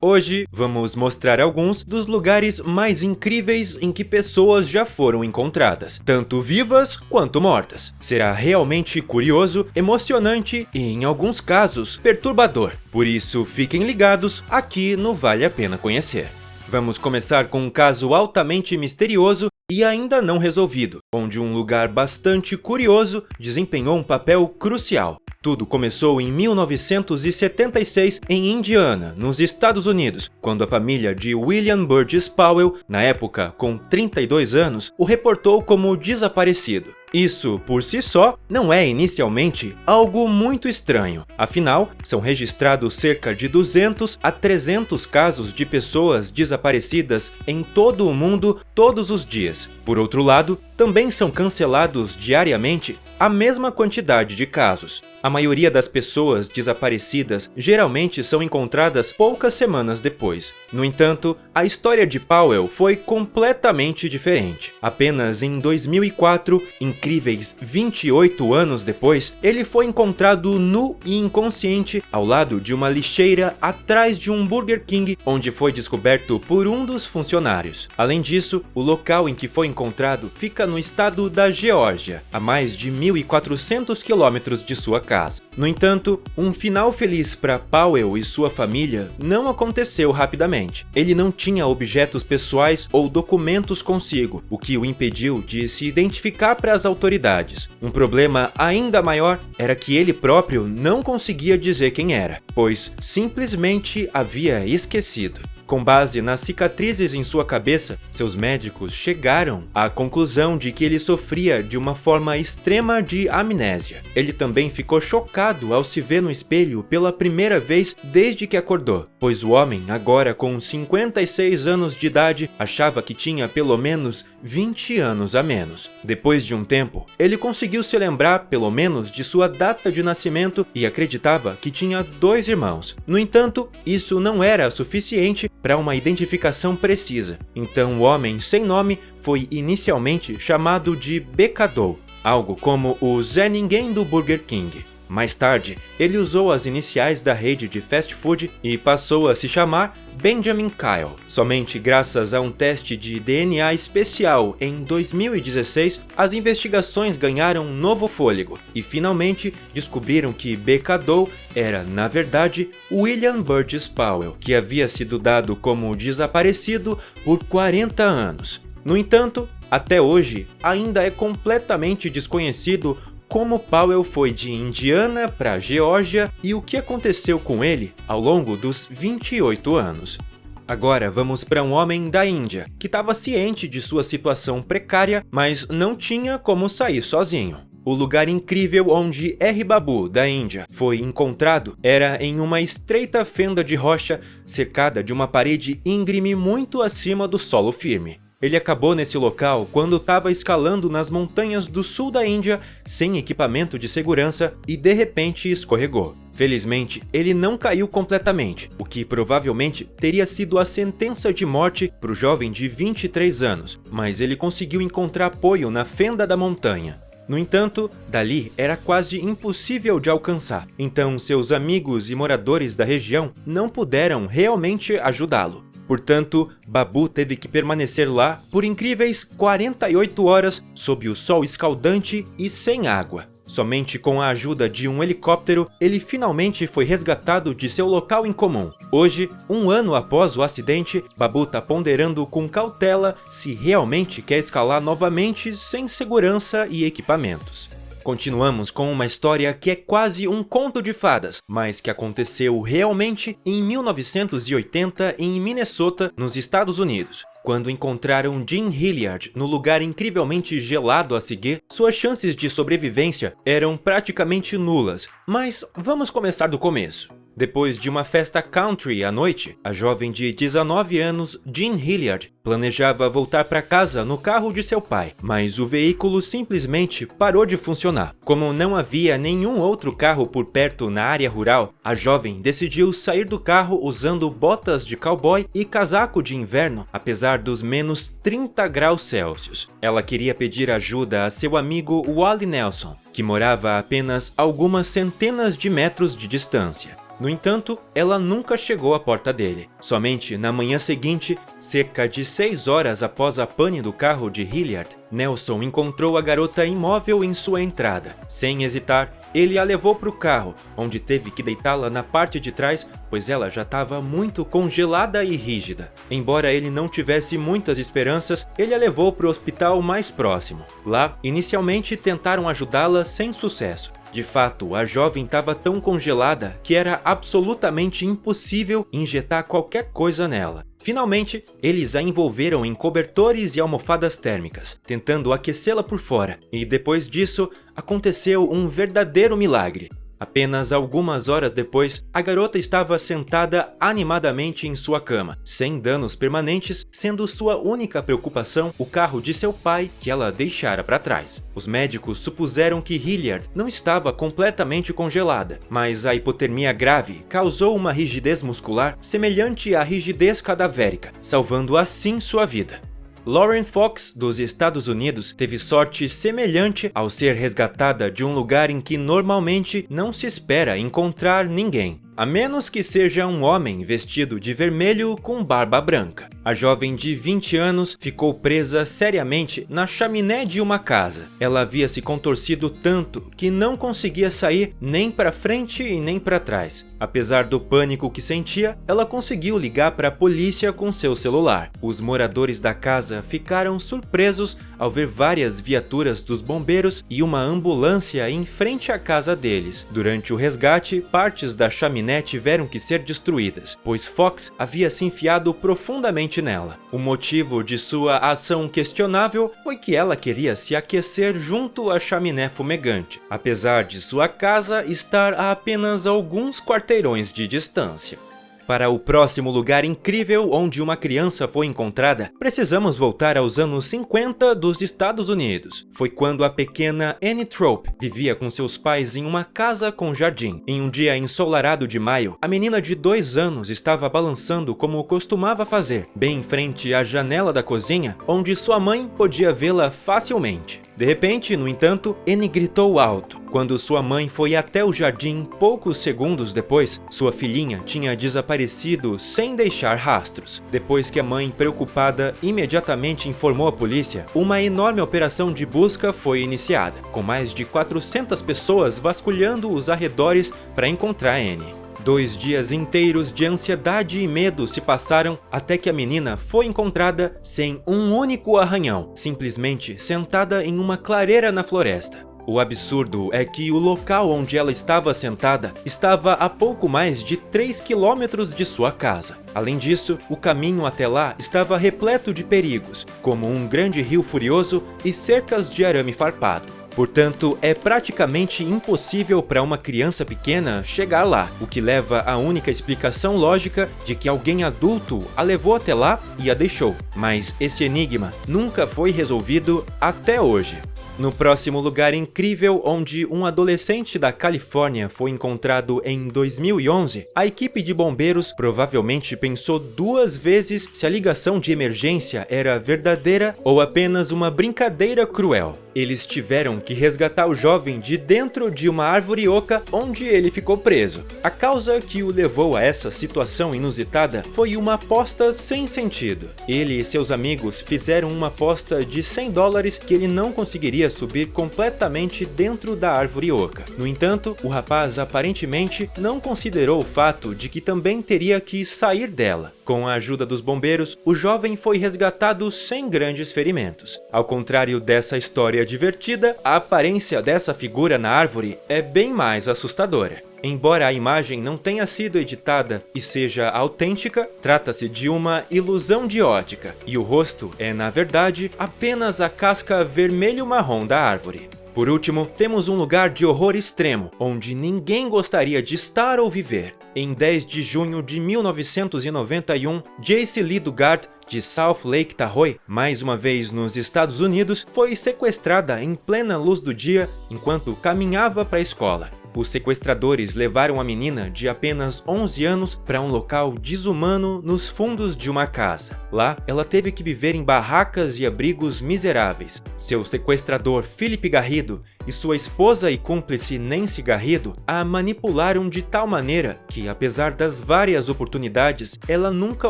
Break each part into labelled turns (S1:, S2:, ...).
S1: Hoje, vamos mostrar alguns dos lugares mais incríveis em que pessoas já foram encontradas, tanto vivas quanto mortas. Será realmente curioso, emocionante e, em alguns casos, perturbador. Por isso, fiquem ligados aqui no Vale a Pena Conhecer. Vamos começar com um caso altamente misterioso e ainda não resolvido, onde um lugar bastante curioso desempenhou um papel crucial. Tudo começou em 1976 em Indiana, nos Estados Unidos, quando a família de William Burgess Powell, na época com 32 anos, o reportou como desaparecido. Isso, por si só, não é inicialmente algo muito estranho. Afinal, são registrados cerca de 200 a 300 casos de pessoas desaparecidas em todo o mundo todos os dias. Por outro lado, também são cancelados diariamente a mesma quantidade de casos. A maioria das pessoas desaparecidas geralmente são encontradas poucas semanas depois. No entanto, a história de Powell foi completamente diferente. Apenas em 2004, incríveis 28 anos depois, ele foi encontrado nu e inconsciente ao lado de uma lixeira atrás de um Burger King, onde foi descoberto por um dos funcionários. Além disso, o local em que foi encontrado fica no estado da Geórgia, a mais de 1.400 quilômetros de sua casa. No entanto, um final feliz para Powell e sua família não aconteceu rapidamente. Ele não tinha objetos pessoais ou documentos consigo, o que o impediu de se identificar para as autoridades. Um problema ainda maior era que ele próprio não conseguia dizer quem era, pois simplesmente havia esquecido. Com base nas cicatrizes em sua cabeça, seus médicos chegaram à conclusão de que ele sofria de uma forma extrema de amnésia. Ele também ficou chocado ao se ver no espelho pela primeira vez desde que acordou, pois o homem, agora com 56 anos de idade, achava que tinha pelo menos 20 anos a menos. Depois de um tempo, ele conseguiu se lembrar pelo menos de sua data de nascimento e acreditava que tinha 2 irmãos. No entanto, isso não era suficiente para uma identificação precisa. Então o homem sem nome foi inicialmente chamado de Becadou, algo como o Zé Ninguém do Burger King. Mais tarde, ele usou as iniciais da rede de fast food e passou a se chamar Benjamin Kyle. Somente graças a um teste de DNA especial em 2016, as investigações ganharam um novo fôlego e finalmente descobriram que Becadou era, na verdade, William Burgess Powell, que havia sido dado como desaparecido por 40 anos. No entanto, até hoje, ainda é completamente desconhecido como Powell foi de Indiana para Geórgia e o que aconteceu com ele ao longo dos 28 anos. Agora vamos para um homem da Índia, que estava ciente de sua situação precária, mas não tinha como sair sozinho. O lugar incrível onde R. Babu, da Índia, foi encontrado era em uma estreita fenda de rocha cercada de uma parede íngreme muito acima do solo firme. Ele acabou nesse local quando estava escalando nas montanhas do sul da Índia sem equipamento de segurança e de repente escorregou. Felizmente, ele não caiu completamente, o que provavelmente teria sido a sentença de morte para o jovem de 23 anos, mas ele conseguiu encontrar apoio na fenda da montanha. No entanto, dali era quase impossível de alcançar, então seus amigos e moradores da região não puderam realmente ajudá-lo. Portanto, Babu teve que permanecer lá por incríveis 48 horas sob o sol escaldante e sem água. Somente com a ajuda de um helicóptero, ele finalmente foi resgatado de seu local incomum. Hoje, um ano após o acidente, Babu está ponderando com cautela se realmente quer escalar novamente sem segurança e equipamentos. Continuamos com uma história que é quase um conto de fadas, mas que aconteceu realmente em 1980 em Minnesota, nos Estados Unidos. Quando encontraram Jean Hilliard no lugar incrivelmente gelado a seguir, suas chances de sobrevivência eram praticamente nulas. Mas vamos começar do começo. Depois de uma festa country à noite, a jovem de 19 anos, Jean Hilliard, planejava voltar para casa no carro de seu pai, mas o veículo simplesmente parou de funcionar. Como não havia nenhum outro carro por perto na área rural, a jovem decidiu sair do carro usando botas de cowboy e casaco de inverno, apesar dos menos 30 graus Celsius. Ela queria pedir ajuda a seu amigo Wally Nelson, que morava a apenas algumas centenas de metros de distância. No entanto, ela nunca chegou à porta dele. Somente na manhã seguinte, cerca de 6 horas após a pane do carro de Hilliard, Nelson encontrou a garota imóvel em sua entrada. Sem hesitar, ele a levou para o carro, onde teve que deitá-la na parte de trás, pois ela já estava muito congelada e rígida. Embora ele não tivesse muitas esperanças, ele a levou para o hospital mais próximo. Lá, inicialmente tentaram ajudá-la sem sucesso. De fato, a jovem estava tão congelada que era absolutamente impossível injetar qualquer coisa nela. Finalmente, eles a envolveram em cobertores e almofadas térmicas, tentando aquecê-la por fora, e depois disso, aconteceu um verdadeiro milagre. Apenas algumas horas depois, a garota estava sentada animadamente em sua cama, sem danos permanentes, sendo sua única preocupação o carro de seu pai que ela deixara para trás. Os médicos supuseram que Hilliard não estava completamente congelada, mas a hipotermia grave causou uma rigidez muscular semelhante à rigidez cadavérica, salvando assim sua vida. Lauren Fox, dos Estados Unidos, teve sorte semelhante ao ser resgatada de um lugar em que normalmente não se espera encontrar ninguém, a menos que seja um homem vestido de vermelho com barba branca. A jovem de 20 anos ficou presa seriamente na chaminé de uma casa. Ela havia se contorcido tanto que não conseguia sair nem para frente e nem para trás. Apesar do pânico que sentia, ela conseguiu ligar para a polícia com seu celular. Os moradores da casa ficaram surpresos ao ver várias viaturas dos bombeiros e uma ambulância em frente à casa deles. Durante o resgate, partes da chaminé tiveram que ser destruídas, pois Fox havia se enfiado profundamente nela. O motivo de sua ação questionável foi que ela queria se aquecer junto à chaminé fumegante, apesar de sua casa estar a apenas alguns quarteirões de distância. Para o próximo lugar incrível onde uma criança foi encontrada, precisamos voltar aos anos 50 dos Estados Unidos. Foi quando a pequena Annie Trope vivia com seus pais em uma casa com jardim. Em um dia ensolarado de maio, a menina de 2 anos estava balançando como costumava fazer, bem em frente à janela da cozinha, onde sua mãe podia vê-la facilmente. De repente, no entanto, Annie gritou alto. Quando sua mãe foi até o jardim poucos segundos depois, sua filhinha tinha desaparecido sem deixar rastros. Depois que a mãe, preocupada, imediatamente informou a polícia, uma enorme operação de busca foi iniciada, com mais de 400 pessoas vasculhando os arredores para encontrar Annie. 2 dias inteiros de ansiedade e medo se passaram até que a menina foi encontrada sem um único arranhão, simplesmente sentada em uma clareira na floresta. O absurdo é que o local onde ela estava sentada estava a pouco mais de 3 quilômetros de sua casa. Além disso, o caminho até lá estava repleto de perigos, como um grande rio furioso e cercas de arame farpado. Portanto, é praticamente impossível para uma criança pequena chegar lá, o que leva à única explicação lógica de que alguém adulto a levou até lá e a deixou. Mas esse enigma nunca foi resolvido até hoje. No próximo lugar incrível onde um adolescente da Califórnia foi encontrado em 2011, a equipe de bombeiros provavelmente pensou 2 vezes se a ligação de emergência era verdadeira ou apenas uma brincadeira cruel. Eles tiveram que resgatar o jovem de dentro de uma árvore oca onde ele ficou preso. A causa que o levou a essa situação inusitada foi uma aposta sem sentido. Ele e seus amigos fizeram uma aposta de $100 que ele não conseguiria subir completamente dentro da árvore oca. No entanto, o rapaz aparentemente não considerou o fato de que também teria que sair dela. Com a ajuda dos bombeiros, o jovem foi resgatado sem grandes ferimentos. Ao contrário dessa história divertida, a aparência dessa figura na árvore é bem mais assustadora. Embora a imagem não tenha sido editada e seja autêntica, trata-se de uma ilusão de ótica, e o rosto é, na verdade, apenas a casca vermelho-marrom da árvore. Por último, temos um lugar de horror extremo, onde ninguém gostaria de estar ou viver. Em 10 de junho de 1991, Jace Lee Dugard, de South Lake Tahoe, mais uma vez nos Estados Unidos, foi sequestrada em plena luz do dia enquanto caminhava para a escola. Os sequestradores levaram a menina de apenas 11 anos para um local desumano nos fundos de uma casa. Lá, ela teve que viver em barracas e abrigos miseráveis. Seu sequestrador, Philip Garrido, e sua esposa e cúmplice Nancy Garrido a manipularam de tal maneira que, apesar das várias oportunidades, ela nunca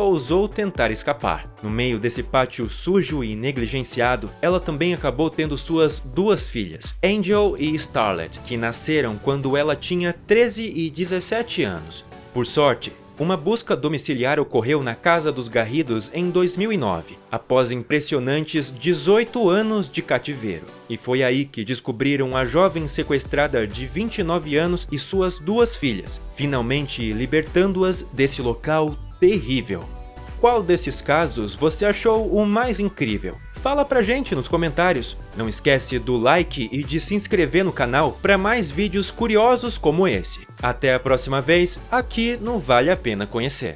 S1: ousou tentar escapar. No meio desse pátio sujo e negligenciado, ela também acabou tendo suas duas filhas, Angel e Starlet, que nasceram quando ela tinha 13 e 17 anos. Por sorte, uma busca domiciliar ocorreu na casa dos Garridos em 2009, após impressionantes 18 anos de cativeiro. E foi aí que descobriram a jovem sequestrada de 29 anos e suas duas filhas, finalmente libertando-as desse local terrível. Qual desses casos você achou o mais incrível? Fala pra gente nos comentários. Não esquece do like e de se inscrever no canal para mais vídeos curiosos como esse. Até a próxima vez, aqui no Vale a Pena Conhecer.